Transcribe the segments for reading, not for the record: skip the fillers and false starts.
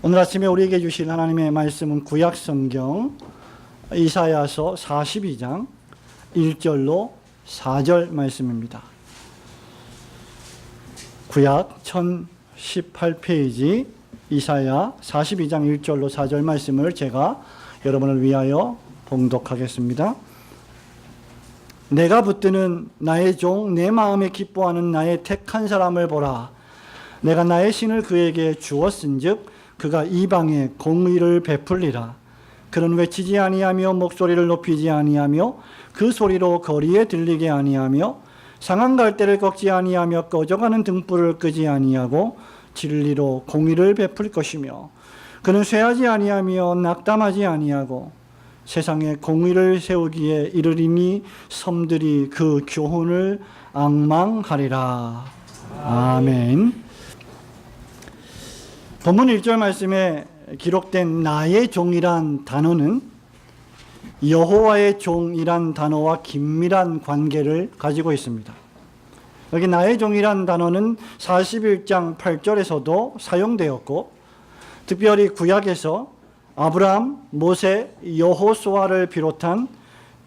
오늘 아침에 우리에게 주신 하나님의 말씀은 구약 성경 이사야서 42장 1절로 4절 말씀입니다. 구약 1018페이지 이사야 42장 1절로 4절 말씀을 제가 여러분을 위하여 봉독하겠습니다. 내가 붙드는 나의 종, 내 마음에 기뻐하는 나의 택한 사람을 보라. 내가 나의 신을 그에게 주었은즉 그가 이방에 공의를 베풀리라. 그는 외치지 아니하며 목소리를 높이지 아니하며 그 소리로 거리에 들리게 아니하며 상한 갈대를 꺾지 아니하며 꺼져가는 등불을 끄지 아니하고 진리로 공의를 베풀 것이며 그는 쇠하지 아니하며 낙담하지 아니하고 세상에 공의를 세우기에 이르리니 섬들이 그 교훈을 앙망하리라. 아멘. 본문 1절 말씀에 기록된 나의 종이란 단어는 여호와의 종이란 단어와 긴밀한 관계를 가지고 있습니다. 여기 나의 종이란 단어는 41장 8절에서도 사용되었고 특별히 구약에서 아브라함, 모세, 여호수아를 비롯한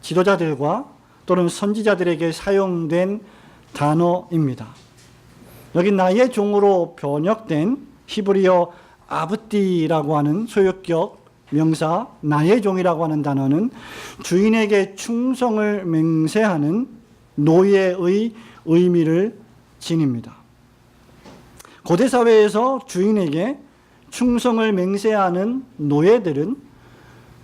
지도자들과 또는 선지자들에게 사용된 단어입니다. 여기 나의 종으로 번역된 히브리어 아브디라고 하는 소유격 명사 나의 종이라고 하는 단어는 주인에게 충성을 맹세하는 노예의 의미를 지닙니다. 고대 사회에서 주인에게 충성을 맹세하는 노예들은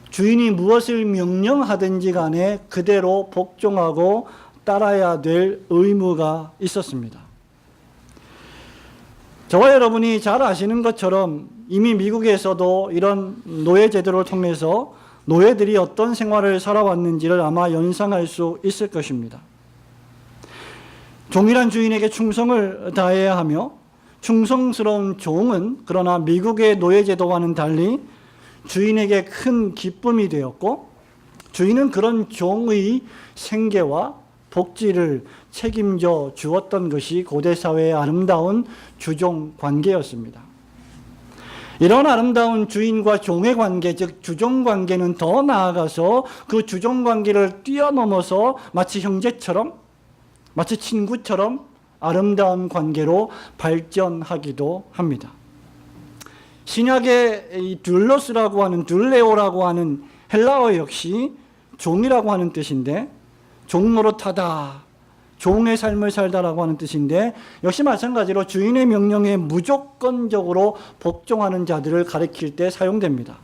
주인이 무엇을 명령하든지 간에 그대로 복종하고 따라야 될 의무가 있었습니다. 저와 여러분이 잘 아시는 것처럼 이미 미국에서도 이런 노예 제도를 통해서 노예들이 어떤 생활을 살아왔는지를 아마 연상할 수 있을 것입니다. 종이란 주인에게 충성을 다해야 하며 충성스러운 종은 그러나 미국의 노예 제도와는 달리 주인에게 큰 기쁨이 되었고 주인은 그런 종의 생계와 복지를 책임져 주었던 것이 고대 사회의 아름다운 주종 관계였습니다. 이런 아름다운 주인과 종의 관계, 즉 주종 관계는 더 나아가서 그 주종 관계를 뛰어넘어서 마치 형제처럼, 마치 친구처럼 아름다운 관계로 발전하기도 합니다. 신약의 이 듈로스라고 하는 듈레오라고 하는 헬라어 역시 종이라고 하는 뜻인데 종 노릇하다, 종의 삶을 살다라고 하는 뜻인데 역시 마찬가지로 주인의 명령에 무조건적으로 복종하는 자들을 가리킬 때 사용됩니다.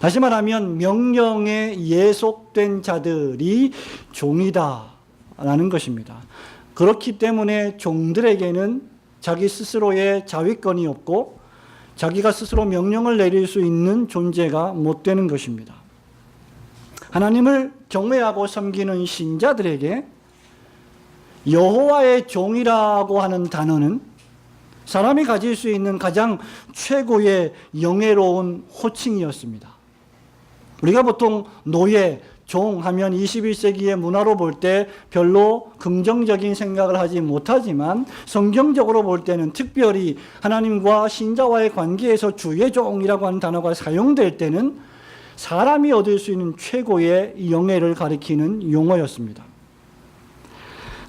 다시 말하면 명령에 예속된 자들이 종이다라는 것입니다. 그렇기 때문에 종들에게는 자기 스스로의 자위권이 없고 자기가 스스로 명령을 내릴 수 있는 존재가 못 되는 것입니다. 하나님을 경외하고 섬기는 신자들에게 여호와의 종이라고 하는 단어는 사람이 가질 수 있는 가장 최고의 영예로운 호칭이었습니다. 우리가 보통 노예, 종 하면 21세기의 문화로 볼 때 별로 긍정적인 생각을 하지 못하지만 성경적으로 볼 때는 특별히 하나님과 신자와의 관계에서 주의 종이라고 하는 단어가 사용될 때는 사람이 얻을 수 있는 최고의 영예를 가리키는 용어였습니다.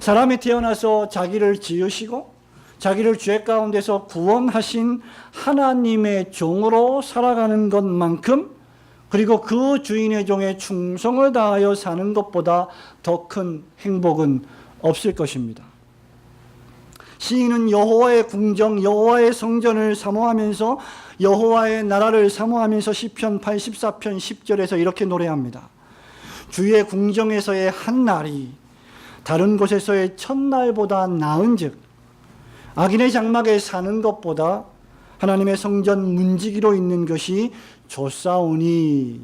사람이 태어나서 자기를 지으시고 자기를 죄 가운데서 구원하신 하나님의 종으로 살아가는 것만큼 그리고 그 주인의 종에 충성을 다하여 사는 것보다 더 큰 행복은 없을 것입니다. 시인은 여호와의 궁정, 여호와의 성전을 사모하면서 여호와의 나라를 사모하면서 시편 84편 10절에서 이렇게 노래합니다. 주의 궁정에서의 한 날이 다른 곳에서의 첫날보다 나은즉 악인의 장막에 사는 것보다 하나님의 성전 문지기로 있는 것이 좋사오니라고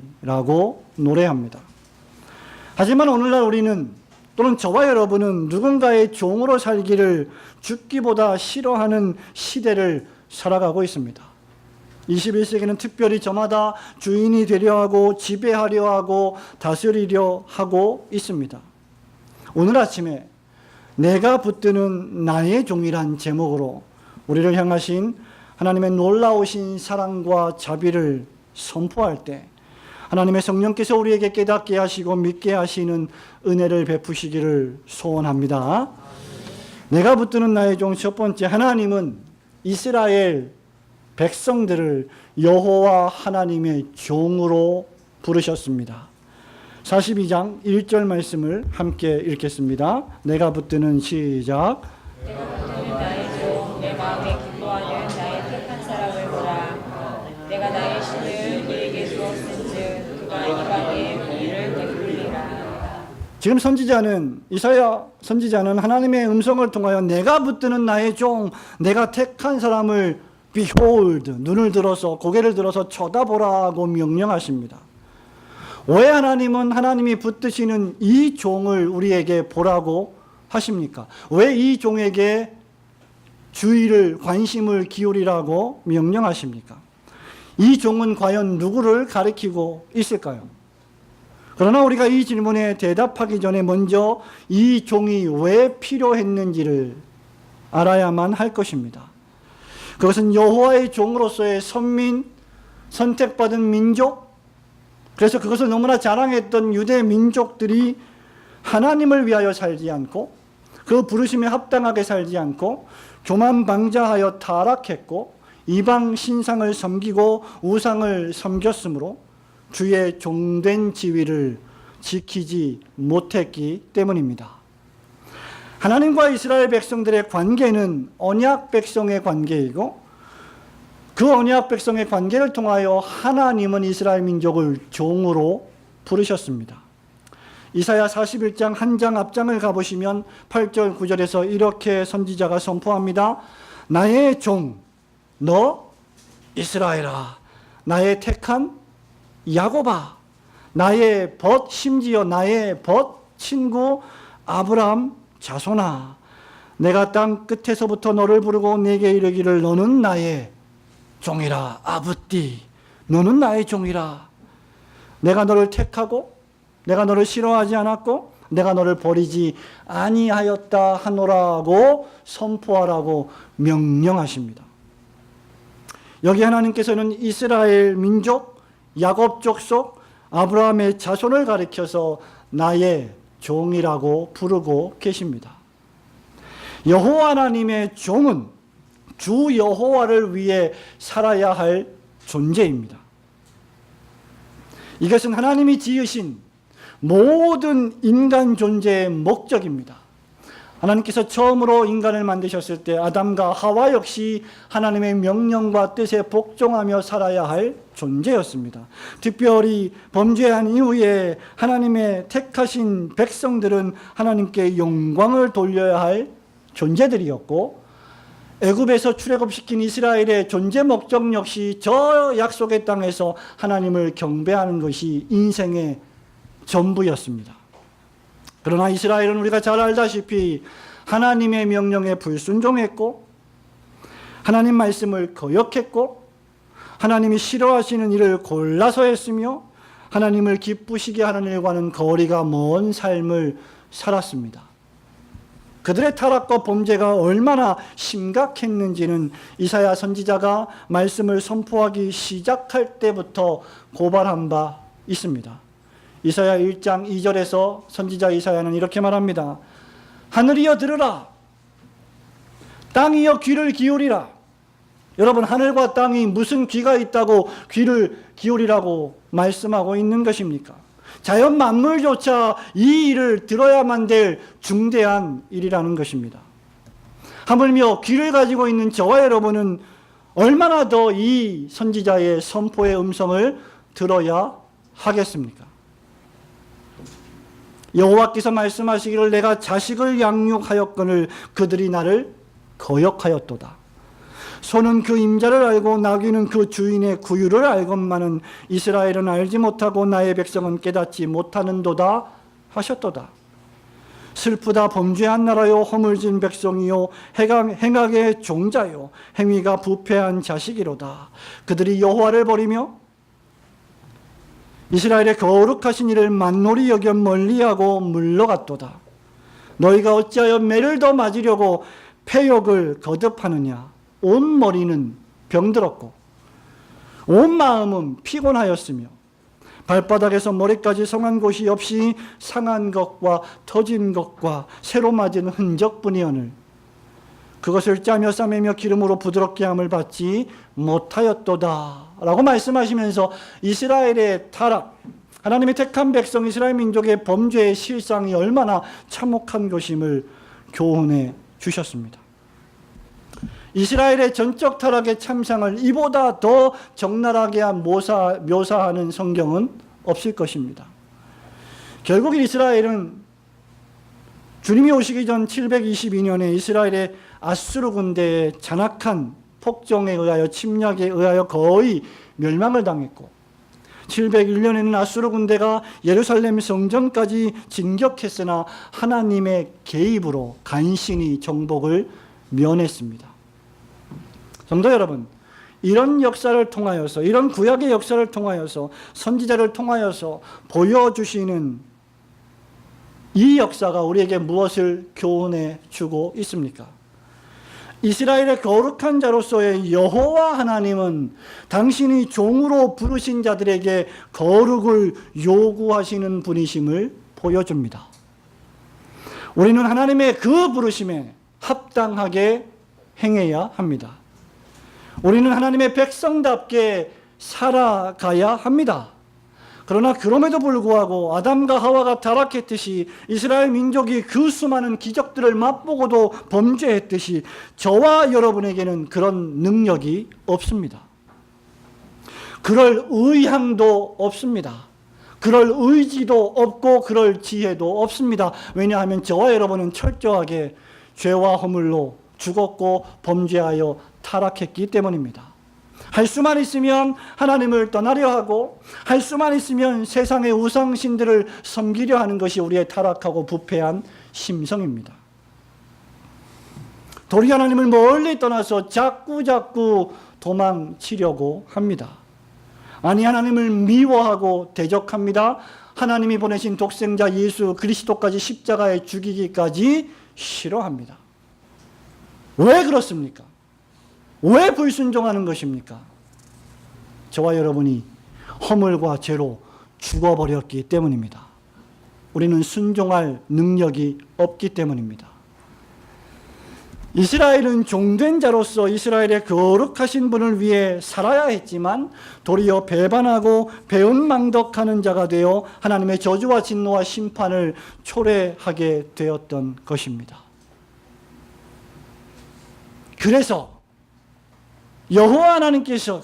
노래합니다. 하지만 오늘날 우리는 또는 저와 여러분은 누군가의 종으로 살기를 죽기보다 싫어하는 시대를 살아가고 있습니다. 21세기는 특별히 저마다 주인이 되려 하고 지배하려 하고 다스리려 하고 있습니다. 오늘 아침에 내가 붙드는 나의 종이란 제목으로 우리를 향하신 하나님의 놀라우신 사랑과 자비를 선포할 때 하나님의 성령께서 우리에게 깨닫게 하시고 믿게 하시는 은혜를 베푸시기를 소원합니다. 내가 붙드는 나의 종 첫 번째, 하나님은 이스라엘 백성들을 여호와 하나님의 종으로 부르셨습니다. 42장 1절 말씀을 함께 읽겠습니다. 내가 붙드는 시작. 내가 붙드는 나의 종, 내 마음에 기뻐하는 나의 택한 사람을 보라. 내가 나의 신을 그에게 주었은즉 그가 이방에 공의를 베풀리라. 지금 이사야 선지자는 하나님의 음성을 통하여 내가 붙드는 나의 종, 내가 택한 사람을 behold, 눈을 들어서 고개를 들어서 쳐다보라고 명령하십니다. 왜 하나님은 하나님이 붙드시는 이 종을 우리에게 보라고 하십니까? 왜 이 종에게 주의를, 관심을 기울이라고 명령하십니까? 이 종은 과연 누구를 가리키고 있을까요? 그러나 우리가 이 질문에 대답하기 전에 먼저 이 종이 왜 필요했는지를 알아야만 할 것입니다. 그것은 여호와의 종으로서의 선민, 선택받은 민족, 그래서 그것을 너무나 자랑했던 유대 민족들이 하나님을 위하여 살지 않고 그 부르심에 합당하게 살지 않고 교만방자하여 타락했고 이방 신상을 섬기고 우상을 섬겼으므로 주의 종된 지위를 지키지 못했기 때문입니다. 하나님과 이스라엘 백성들의 관계는 언약 백성의 관계이고 그 언약 백성의 관계를 통하여 하나님은 이스라엘 민족을 종으로 부르셨습니다. 이사야 41장 한 장 앞장을 가보시면 8절 9절에서 이렇게 선지자가 선포합니다. 나의 종 너 이스라엘아, 나의 택한 야곱아, 나의 벗 심지어 나의 벗 친구 아브라함 자손아, 내가 땅 끝에서부터 너를 부르고 내게 이르기를 너는 나의 종이라. 아브띠, 너는 나의 종이라. 내가 너를 택하고 내가 너를 싫어하지 않았고 내가 너를 버리지 아니하였다 하노라고 선포하라고 명령하십니다. 여기 하나님께서는 이스라엘 민족, 야곱 족속, 아브라함의 자손을 가리켜서 나의 종이라고 부르고 계십니다. 여호와 하나님의 종은 주 여호와를 위해 살아야 할 존재입니다. 이것은 하나님이 지으신 모든 인간 존재의 목적입니다. 하나님께서 처음으로 인간을 만드셨을 때 아담과 하와 역시 하나님의 명령과 뜻에 복종하며 살아야 할 존재였습니다. 특별히 범죄한 이후에 하나님의 택하신 백성들은 하나님께 영광을 돌려야 할 존재들이었고 애굽에서 출애굽시킨 이스라엘의 존재 목적 역시 저 약속의 땅에서 하나님을 경배하는 것이 인생의 전부였습니다. 그러나 이스라엘은 우리가 잘 알다시피 하나님의 명령에 불순종했고 하나님 말씀을 거역했고 하나님이 싫어하시는 일을 골라서 했으며 하나님을 기쁘시게 하는 일과는 거리가 먼 삶을 살았습니다. 그들의 타락과 범죄가 얼마나 심각했는지는 이사야 선지자가 말씀을 선포하기 시작할 때부터 고발한 바 있습니다. 이사야 1장 2절에서 선지자 이사야는 이렇게 말합니다. 하늘이여 들으라, 땅이여 귀를 기울이라. 여러분, 하늘과 땅이 무슨 귀가 있다고 귀를 기울이라고 말씀하고 있는 것입니까? 자연 만물조차 이 일을 들어야만 될 중대한 일이라는 것입니다. 하물며 귀를 가지고 있는 저와 여러분은 얼마나 더 이 선지자의 선포의 음성을 들어야 하겠습니까? 여호와께서 말씀하시기를 내가 자식을 양육하였거늘 그들이 나를 거역하였도다. 소는 그 임자를 알고 나귀는 그 주인의 구유를 알건만은 이스라엘은 알지 못하고 나의 백성은 깨닫지 못하는도다 하셨도다. 슬프다 범죄한 나라요 허물진 백성이요 행악의 종자요 행위가 부패한 자식이로다. 그들이 여호와를 버리며 이스라엘의 거룩하신 이를 만놀히 여겨 멀리하고 물러갔도다. 너희가 어찌하여 매를 더 맞으려고 패욕을 거듭하느냐. 온 머리는 병들었고 온 마음은 피곤하였으며 발바닥에서 머리까지 성한 곳이 없이 상한 것과 터진 것과 새로 맞은 흔적뿐이오늘 그것을 짜며 싸매며 기름으로 부드럽게 함을 받지 못하였도다 라고 말씀하시면서 이스라엘의 타락, 하나님의 택한 백성 이스라엘 민족의 범죄의 실상이 얼마나 참혹한 것임을 교훈해 주셨습니다. 이스라엘의 전적 타락의 참상을 이보다 더 적나라하게 묘사하는 성경은 없을 것입니다. 결국 이스라엘은 주님이 오시기 전 722년에 이스라엘의 아수르 군대의 잔악한 폭정에 의하여 침략에 의하여 거의 멸망을 당했고 701년에는 아수르 군대가 예루살렘 성전까지 진격했으나 하나님의 개입으로 간신히 정복을 면했습니다. 성도 여러분, 이런 역사를 통하여서, 이런 구약의 역사를 통하여서, 선지자를 통하여서 보여주시는 이 역사가 우리에게 무엇을 교훈해 주고 있습니까? 이스라엘의 거룩한 자로서의 여호와 하나님은 당신이 종으로 부르신 자들에게 거룩을 요구하시는 분이심을 보여줍니다. 우리는 하나님의 그 부르심에 합당하게 행해야 합니다. 우리는 하나님의 백성답게 살아가야 합니다. 그러나 그럼에도 불구하고 아담과 하와가 타락했듯이 이스라엘 민족이 그 수많은 기적들을 맛보고도 범죄했듯이 저와 여러분에게는 그런 능력이 없습니다. 그럴 의향도 없습니다. 그럴 의지도 없고 그럴 지혜도 없습니다. 왜냐하면 저와 여러분은 철저하게 죄와 허물로 죽었고 범죄하여 타락했기 때문입니다. 할 수만 있으면 하나님을 떠나려 하고 할 수만 있으면 세상의 우상신들을 섬기려 하는 것이 우리의 타락하고 부패한 심성입니다. 도리 하나님을 멀리 떠나서 자꾸 도망치려고 합니다. 아니, 하나님을 미워하고 대적합니다. 하나님이 보내신 독생자 예수 그리스도까지 십자가에 죽이기까지 싫어합니다. 왜 그렇습니까? 왜 불순종하는 것입니까? 저와 여러분이 허물과 죄로 죽어버렸기 때문입니다. 우리는 순종할 능력이 없기 때문입니다. 이스라엘은 종된 자로서 이스라엘의 거룩하신 분을 위해 살아야 했지만 도리어 배반하고 배은망덕하는 자가 되어 하나님의 저주와 진노와 심판을 초래하게 되었던 것입니다. 그래서 여호와 하나님께서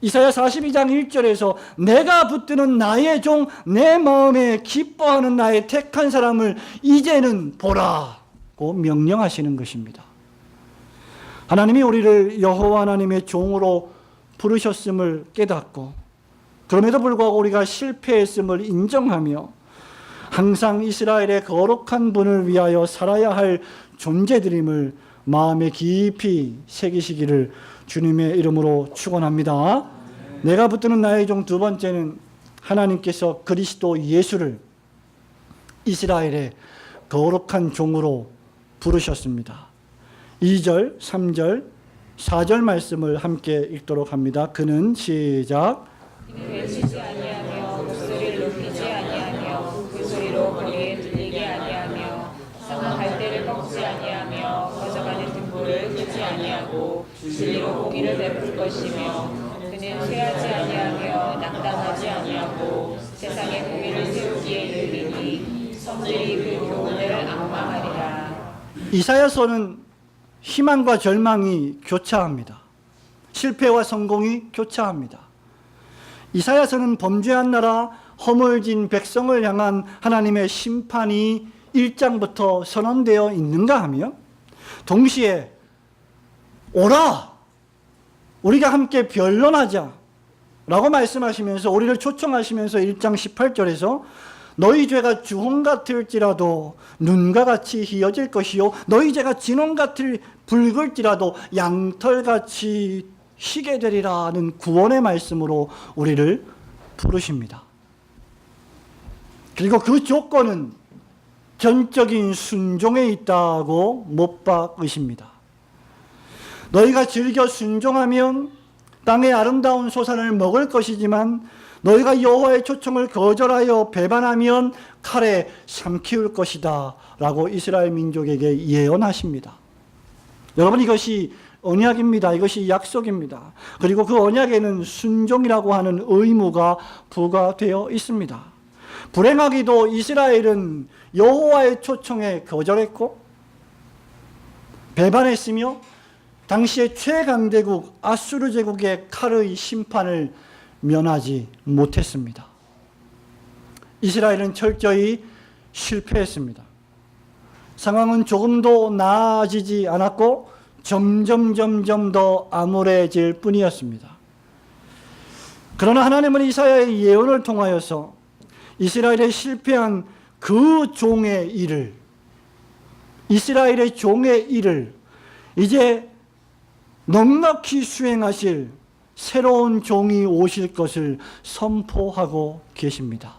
이사야 42장 1절에서 내가 붙드는 나의 종 내 마음에 기뻐하는 나의 택한 사람을 이제는 보라고 명령하시는 것입니다. 하나님이 우리를 여호와 하나님의 종으로 부르셨음을 깨닫고 그럼에도 불구하고 우리가 실패했음을 인정하며 항상 이스라엘의 거룩한 분을 위하여 살아야 할 존재들임을 마음에 깊이 새기시기를 주님의 이름으로 축원합니다. 내가 붙드는 나의 종 두 번째는 하나님께서 그리스도 예수를 이스라엘의 거룩한 종으로 부르셨습니다. 2절, 3절, 4절 말씀을 함께 읽도록 합니다. 그는 시작. 외치지 아니하며 목소리를 높이지 아니하며 그 소리로 거리에 들리게 아니하며 상한 갈대를 꺾지 아니하며 거저가는 등불을 끄지 아니하고 진리로 공의를 베풀 것이며 그는 쇠하지 아니하며 낙담하지 아니하고 세상에 공의를 세우기에 이르리니 성들이 그 교훈을 앙망하리라. 이사야서는 희망과 절망이 교차합니다. 실패와 성공이 교차합니다. 이사야서는 범죄한 나라 허물진 백성을 향한 하나님의 심판이 1장부터 선언되어 있는가 하며 동시에 오라 우리가 함께 변론하자 라고 말씀하시면서 우리를 초청하시면서 1장 18절에서 너희 죄가 주홍 같을지라도 눈과 같이 희어질 것이요 너희 죄가 진홍 같을 붉을지라도 양털같이 희게 되리라는 구원의 말씀으로 우리를 부르십니다. 그리고 그 조건은 전적인 순종에 있다고 못 박으십니다. 너희가 즐겨 순종하면 땅의 아름다운 소산을 먹을 것이지만 너희가 여호와의 초청을 거절하여 배반하면 칼에 삼키울 것이다 라고 이스라엘 민족에게 예언하십니다. 여러분, 이것이 언약입니다. 이것이 약속입니다. 그리고 그 언약에는 순종이라고 하는 의무가 부과되어 있습니다. 불행하게도 이스라엘은 여호와의 초청에 거절했고 배반했으며 당시의 최강대국 아수르 제국의 칼의 심판을 면하지 못했습니다. 이스라엘은 철저히 실패했습니다. 상황은 조금도 나아지지 않았고 점점 더 암울해질 뿐이었습니다. 그러나 하나님은 이사야의 예언을 통하여서 이스라엘의 실패한 그 종의 일을, 이스라엘의 종의 일을 이제 넉넉히 수행하실 새로운 종이 오실 것을 선포하고 계십니다.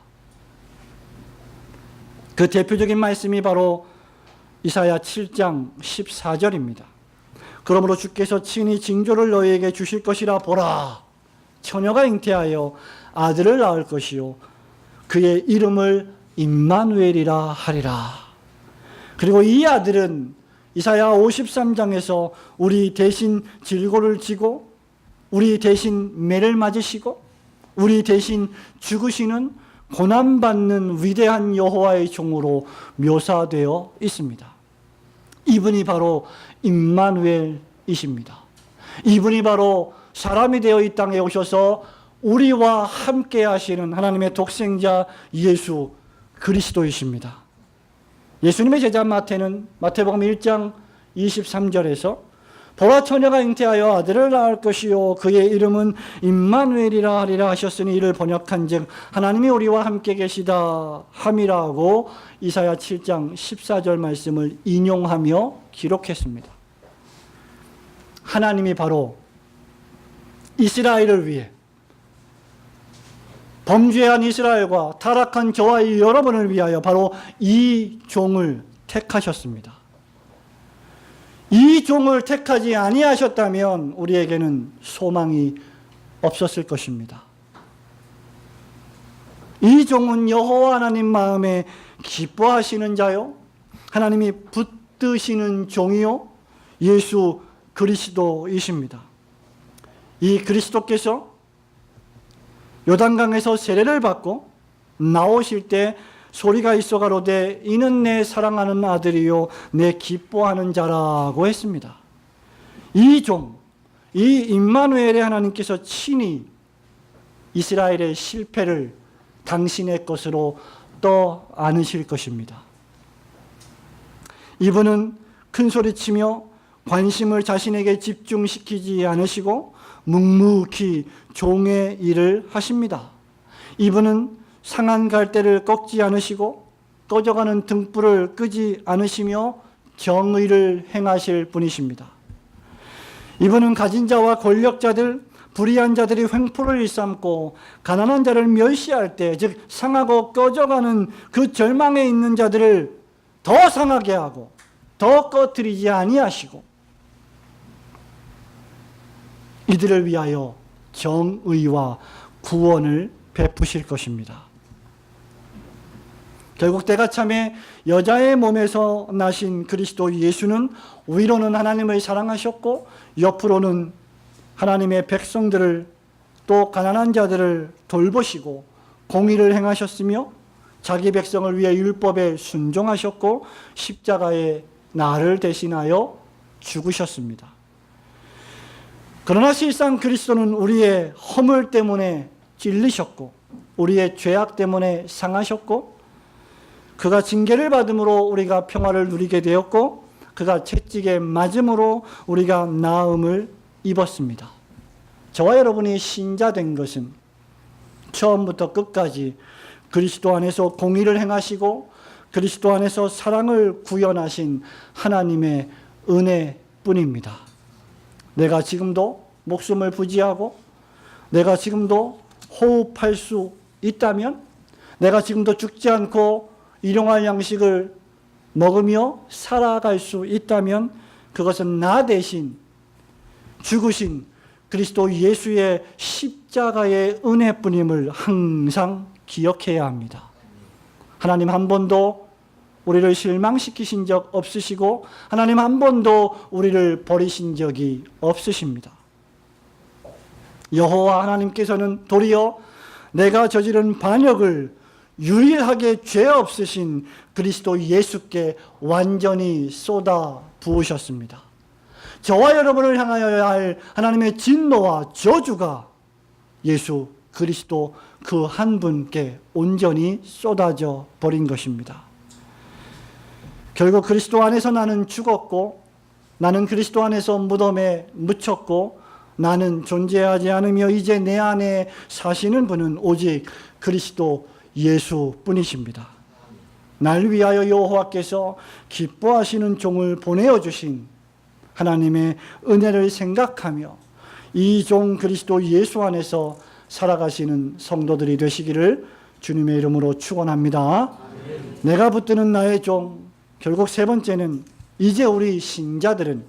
그 대표적인 말씀이 바로 이사야 7장 14절입니다. 그러므로 주께서 친히 징조를 너희에게 주실 것이라. 보라, 처녀가 잉태하여 아들을 낳을 것이요 그의 이름을 임마누엘이라 하리라. 그리고 이 아들은 이사야 53장에서 우리 대신 질고를 지고 우리 대신 매를 맞으시고 우리 대신 죽으시는 고난받는 위대한 여호와의 종으로 묘사되어 있습니다. 이분이 바로 임마누엘이십니다. 이분이 바로 사람이 되어 이 땅에 오셔서 우리와 함께 하시는 하나님의 독생자 예수 그리스도이십니다. 예수님의 제자 마태는 마태복음 1장 23절에서 보라, 처녀가 잉태하여 아들을 낳을 것이요 그의 이름은 임마누엘이라 하리라 하셨으니 이를 번역한즉 하나님이 우리와 함께 계시다 함이라고 이사야 7장 14절 말씀을 인용하며 기록했습니다. 하나님이 바로 이스라엘을 위해, 범죄한 이스라엘과 타락한 저와 여러분을 위하여 바로 이 종을 택하셨습니다. 이 종을 택하지 아니하셨다면 우리에게는 소망이 없었을 것입니다. 이 종은 여호와 하나님 마음에 기뻐하시는 자요 하나님이 붙드시는 종이요 예수 그리스도이십니다. 이 그리스도께서 요단강에서 세례를 받고 나오실 때 소리가 있어 가로되 이는 내 사랑하는 아들이요 내 기뻐하는 자라고 했습니다. 이 종, 이 임마누엘의 하나님께서 친히 이스라엘의 실패를 당신의 것으로 떠 안으실 것입니다. 이분은 큰 소리치며 관심을 자신에게 집중시키지 않으시고 묵묵히 종의 일을 하십니다. 이분은 상한 갈대를 꺾지 않으시고 꺼져가는 등불을 끄지 않으시며 정의를 행하실 분이십니다. 이분은 가진 자와 권력자들, 불의한 자들이 횡포를 일삼고 가난한 자를 멸시할 때, 즉 상하고 꺼져가는 그 절망에 있는 자들을 더 상하게 하고 더 꺼뜨리지 아니하시고 이들을 위하여 정의와 구원을 베푸실 것입니다. 결국 때가 참에 여자의 몸에서 나신 그리스도 예수는 위로는 하나님을 사랑하셨고 옆으로는 하나님의 백성들을 또 가난한 자들을 돌보시고 공의를 행하셨으며 자기 백성을 위해 율법에 순종하셨고 십자가에 나를 대신하여 죽으셨습니다. 그러나 실상 그리스도는 우리의 허물 때문에 찔리셨고 우리의 죄악 때문에 상하셨고 그가 징계를 받음으로 우리가 평화를 누리게 되었고 그가 채찍에 맞음으로 우리가 나음을 입었습니다. 저와 여러분이 신자된 것은 처음부터 끝까지 그리스도 안에서 공의를 행하시고 그리스도 안에서 사랑을 구현하신 하나님의 은혜뿐입니다. 내가 지금도 목숨을 부지하고 내가 지금도 호흡할 수 있다면 내가 지금도 죽지 않고 일용할 양식을 먹으며 살아갈 수 있다면 그것은 나 대신 죽으신 그리스도 예수의 십자가의 은혜뿐임을 항상 기억해야 합니다. 하나님 한 번도 우리를 실망시키신 적 없으시고 하나님 한 번도 우리를 버리신 적이 없으십니다. 여호와 하나님께서는 도리어 내가 저지른 반역을 유일하게 죄 없으신 그리스도 예수께 완전히 쏟아 부으셨습니다. 저와 여러분을 향하여야 할 하나님의 진노와 저주가 예수 그리스도 그 한 분께 온전히 쏟아져 버린 것입니다. 결국 그리스도 안에서 나는 죽었고 나는 그리스도 안에서 무덤에 묻혔고 나는 존재하지 않으며 이제 내 안에 사시는 분은 오직 그리스도 예수뿐이십니다. 날 위하여 여호와께서 기뻐하시는 종을 보내어 주신 하나님의 은혜를 생각하며 이 종 그리스도 예수 안에서 살아가시는 성도들이 되시기를 주님의 이름으로 축원합니다. 내가 붙드는 나의 종, 결국 세 번째는 이제 우리 신자들은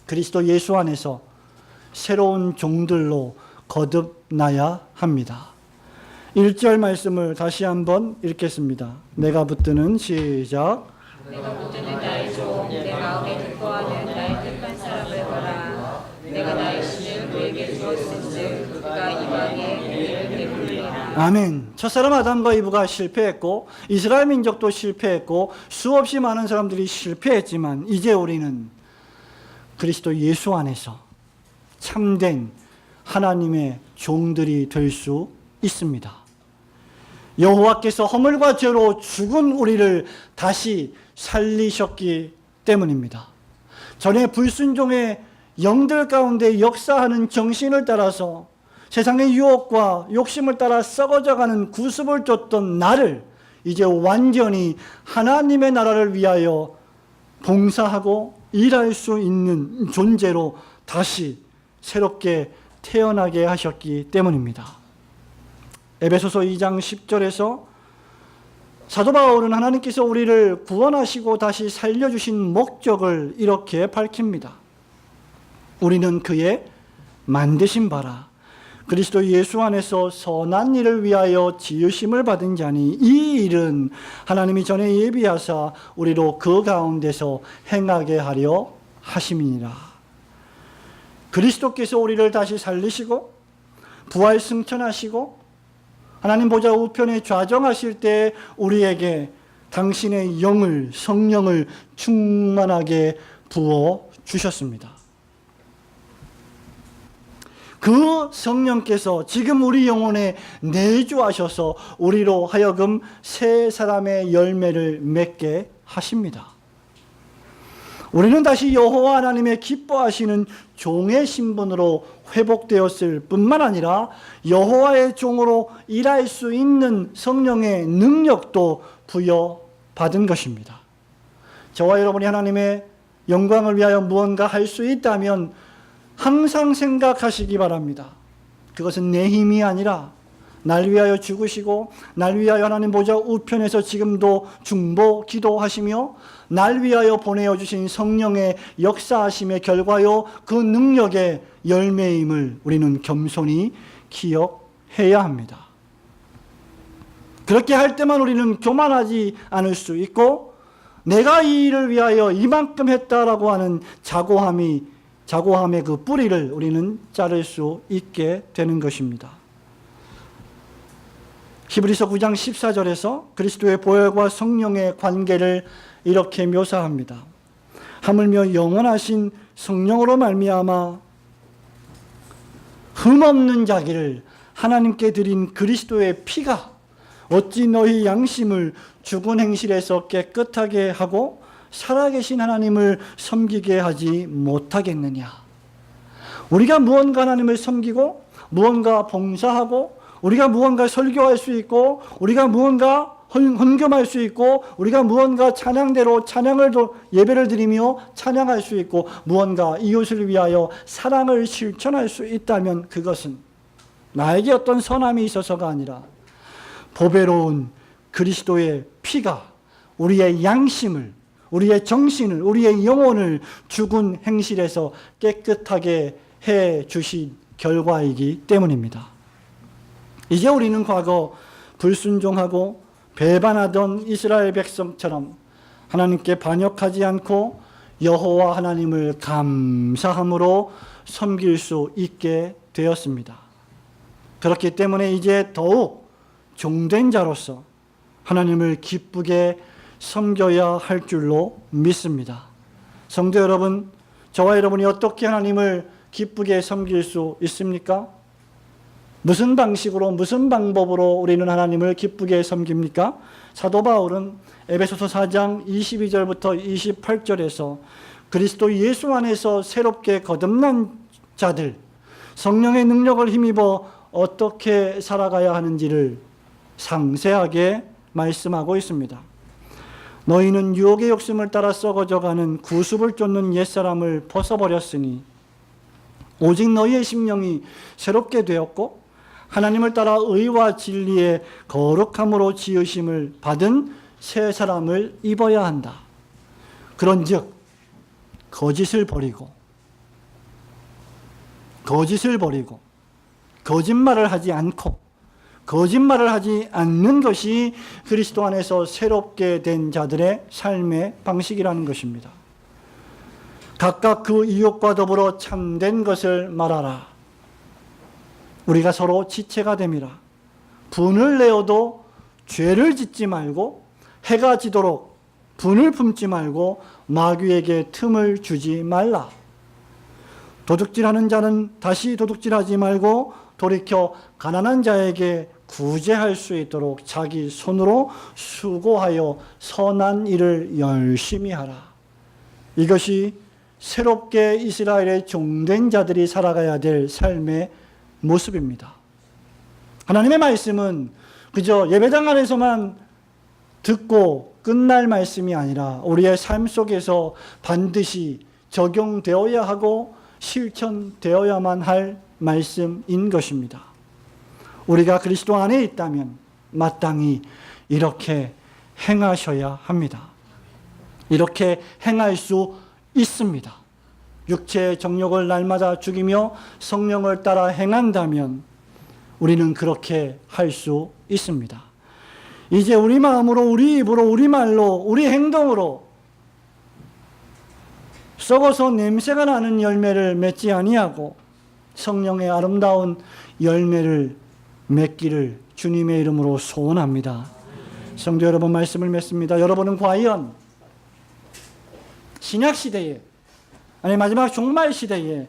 그리스도 예수 안에서 새로운 종들로 거듭나야 합니다. 1절 말씀을 다시 한번 읽겠습니다. 내가 붙드는 시작. 내가 붙드는 나의 종, 내 마음에 기뻐하는 나의 택한 사람을 보라. 내가 나의 신을 그에게 주었은즉 그가 이방에 은혜를 베풀리라. 아멘. 첫사람 아담과 이브가 실패했고 이스라엘 민족도 실패했고 수없이 많은 사람들이 실패했지만 이제 우리는 그리스도 예수 안에서 참된 하나님의 종들이 될 수 있습니다. 여호와께서 허물과 죄로 죽은 우리를 다시 살리셨기 때문입니다. 전에 불순종의 영들 가운데 역사하는 정신을 따라서 세상의 유혹과 욕심을 따라 썩어져가는 구습을 줬던 나를 이제 완전히 하나님의 나라를 위하여 봉사하고 일할 수 있는 존재로 다시 새롭게 태어나게 하셨기 때문입니다. 에베소서 2장 10절에서 사도 바울은 하나님께서 우리를 구원하시고 다시 살려주신 목적을 이렇게 밝힙니다. 우리는 그의 만드신 바라 그리스도 예수 안에서 선한 일을 위하여 지으심을 받은 자니 이 일은 하나님이 전에 예비하사 우리로 그 가운데서 행하게 하려 하심이니라. 그리스도께서 우리를 다시 살리시고 부활 승천하시고 하나님 보좌 우편에 좌정하실 때 우리에게 당신의 영을 성령을 충만하게 부어 주셨습니다. 그 성령께서 지금 우리 영혼에 내주하셔서 우리로 하여금 새 사람의 열매를 맺게 하십니다. 우리는 다시 여호와 하나님의 기뻐하시는 종의 신분으로 회복되었을 뿐만 아니라 여호와의 종으로 일할 수 있는 성령의 능력도 부여받은 것입니다. 저와 여러분이 하나님의 영광을 위하여 무언가 할 수 있다면 항상 생각하시기 바랍니다. 그것은 내 힘이 아니라 날 위하여 죽으시고 날 위하여 하나님 보좌 우편에서 지금도 중보 기도하시며 날 위하여 보내어 주신 성령의 역사하심의 결과요 그 능력의 열매임을 우리는 겸손히 기억해야 합니다. 그렇게 할 때만 우리는 교만하지 않을 수 있고 내가 이 일을 위하여 이만큼 했다라고 하는 자고함의 그 뿌리를 우리는 자를 수 있게 되는 것입니다. 히브리서 9장 14절에서 그리스도의 보혈과 성령의 관계를 이렇게 묘사합니다. 하물며 영원하신 성령으로 말미암아 흠없는 자기를 하나님께 드린 그리스도의 피가 어찌 너희 양심을 죽은 행실에서 깨끗하게 하고 살아계신 하나님을 섬기게 하지 못하겠느냐. 우리가 무언가 하나님을 섬기고 무언가 봉사하고 우리가 무언가 설교할 수 있고 우리가 무언가 헌금할 수 있고 우리가 무언가 찬양대로 예배를 드리며 찬양할 수 있고 무언가 이웃을 위하여 사랑을 실천할 수 있다면 그것은 나에게 어떤 선함이 있어서가 아니라 보배로운 그리스도의 피가 우리의 양심을 우리의 정신을, 우리의 영혼을 죽은 행실에서 깨끗하게 해 주신 결과이기 때문입니다. 이제 우리는 과거 불순종하고 배반하던 이스라엘 백성처럼 하나님께 반역하지 않고 여호와 하나님을 감사함으로 섬길 수 있게 되었습니다. 그렇기 때문에 이제 더욱 종된 자로서 하나님을 기쁘게 섬겨야 할 줄로 믿습니다. 성도 여러분, 저와 여러분이 어떻게 하나님을 기쁘게 섬길 수 있습니까? 무슨 방식으로, 무슨 방법으로 우리는 하나님을 기쁘게 섬깁니까? 사도 바울은 에베소서 4장 22절부터 28절에서 그리스도 예수 안에서 새롭게 거듭난 자들, 성령의 능력을 힘입어 어떻게 살아가야 하는지를 상세하게 말씀하고 있습니다. 너희는 유혹의 욕심을 따라 썩어져가는 구습을 쫓는 옛사람을 벗어버렸으니 오직 너희의 심령이 새롭게 되었고 하나님을 따라 의와 진리의 거룩함으로 지으심을 받은 새 사람을 입어야 한다. 그런즉 거짓을 버리고 거짓말을 하지 않고 거짓말을 하지 않는 것이 그리스도 안에서 새롭게 된 자들의 삶의 방식이라는 것입니다. 각각 그 이웃과 더불어 참된 것을 말하라. 우리가 서로 지체가 됨이라. 분을 내어도 죄를 짓지 말고 해가 지도록 분을 품지 말고 마귀에게 틈을 주지 말라. 도둑질하는 자는 다시 도둑질하지 말고 돌이켜 가난한 자에게 구제할 수 있도록 자기 손으로 수고하여 선한 일을 열심히 하라. 이것이 새롭게 이스라엘의 종된 자들이 살아가야 될 삶의 모습입니다. 하나님의 말씀은 그저 예배당 안에서만 듣고 끝날 말씀이 아니라 우리의 삶 속에서 반드시 적용되어야 하고 실천되어야만 할 말씀인 것입니다. 우리가 그리스도 안에 있다면 마땅히 이렇게 행하셔야 합니다. 이렇게 행할 수 있습니다. 육체의 정욕을 날마다 죽이며 성령을 따라 행한다면 우리는 그렇게 할 수 있습니다. 이제 우리 마음으로, 우리 입으로, 우리 말로, 우리 행동으로 썩어서 냄새가 나는 열매를 맺지 아니하고 성령의 아름다운 열매를 맺기를 주님의 이름으로 소원합니다. 성도 여러분, 말씀을 맺습니다. 여러분은 과연 신약시대에, 아니 마지막 종말시대에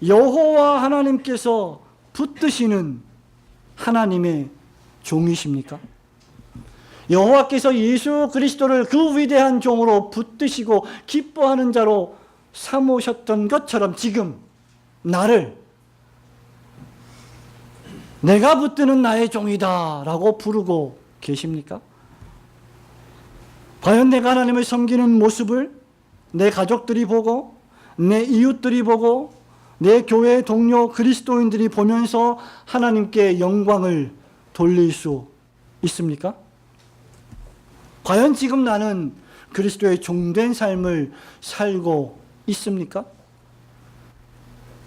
여호와 하나님께서 붙드시는 하나님의 종이십니까? 여호와께서 예수 그리스도를 그 위대한 종으로 붙드시고 기뻐하는 자로 삼으셨던 것처럼 지금 나를 내가 붙드는 나의 종이다 라고 부르고 계십니까? 과연 내가 하나님을 섬기는 모습을 내 가족들이 보고 내 이웃들이 보고 내 교회 동료 그리스도인들이 보면서 하나님께 영광을 돌릴 수 있습니까? 과연 지금 나는 그리스도의 종된 삶을 살고 있습니까?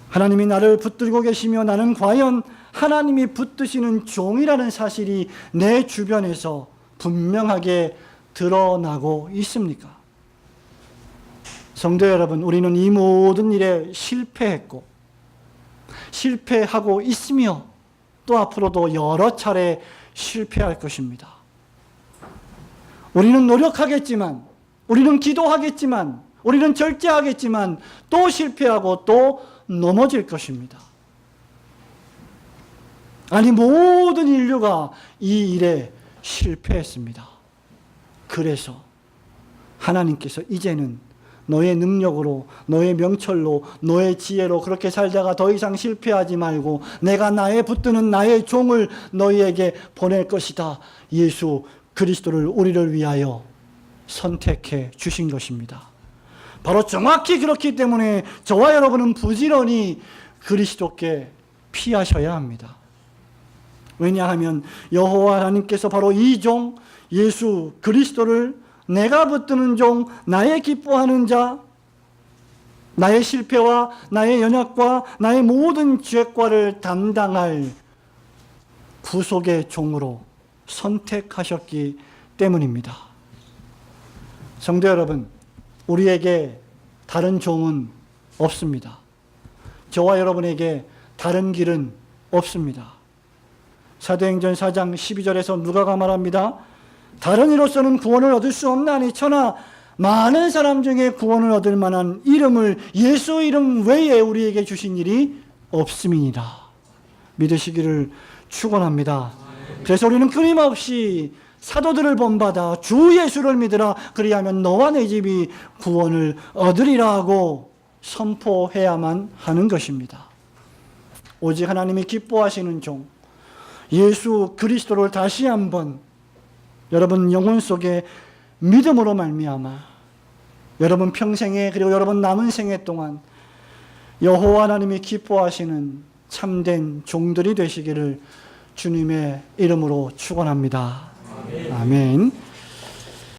하나님이 나를 붙들고 계시며 나는 과연 하나님이 붙드시는 종이라는 사실이 내 주변에서 분명하게 드러나고 있습니까? 성도 여러분, 우리는 이 모든 일에 실패했고 실패하고 있으며 또 앞으로도 여러 차례 실패할 것입니다. 우리는 노력하겠지만, 우리는 기도하겠지만, 우리는 절제하겠지만 또 실패하고 또 넘어질 것입니다. 아니, 모든 인류가 이 일에 실패했습니다. 그래서 하나님께서 이제는 너의 능력으로, 너의 명철로, 너의 지혜로 그렇게 살다가 더 이상 실패하지 말고 내가 나의 붙드는 나의 종을 너희에게 보낼 것이다. 예수 그리스도를 우리를 위하여 선택해 주신 것입니다. 바로 정확히 그렇기 때문에 저와 여러분은 부지런히 그리스도께 피하셔야 합니다. 왜냐하면 여호와 하나님께서 바로 이 종 예수 그리스도를 내가 붙드는 종, 나의 기뻐하는 자, 나의 실패와 나의 연약과 나의 모든 죄과를 담당할 구속의 종으로 선택하셨기 때문입니다. 성도 여러분, 우리에게 다른 종은 없습니다. 저와 여러분에게 다른 길은 없습니다. 사도행전 4장 12절에서 누가가 말합니다. 다른 이로서는 구원을 얻을 수 없나니 천하 많은 사람 중에 구원을 얻을 만한 이름을 예수 이름 외에 우리에게 주신 일이 없음이니라. 믿으시기를 축원합니다. 그래서 우리는 끊임없이 사도들을 본받아 주 예수를 믿으라 그리하면 너와 내 집이 구원을 얻으리라 하고 선포해야만 하는 것입니다. 오직 하나님이 기뻐하시는 종 예수 그리스도를 다시 한번 여러분 영혼 속에 믿음으로 말미암아 여러분 평생에 그리고 여러분 남은 생애 동안 여호와 하나님이 기뻐하시는 참된 종들이 되시기를 주님의 이름으로 축원합니다. 아멘.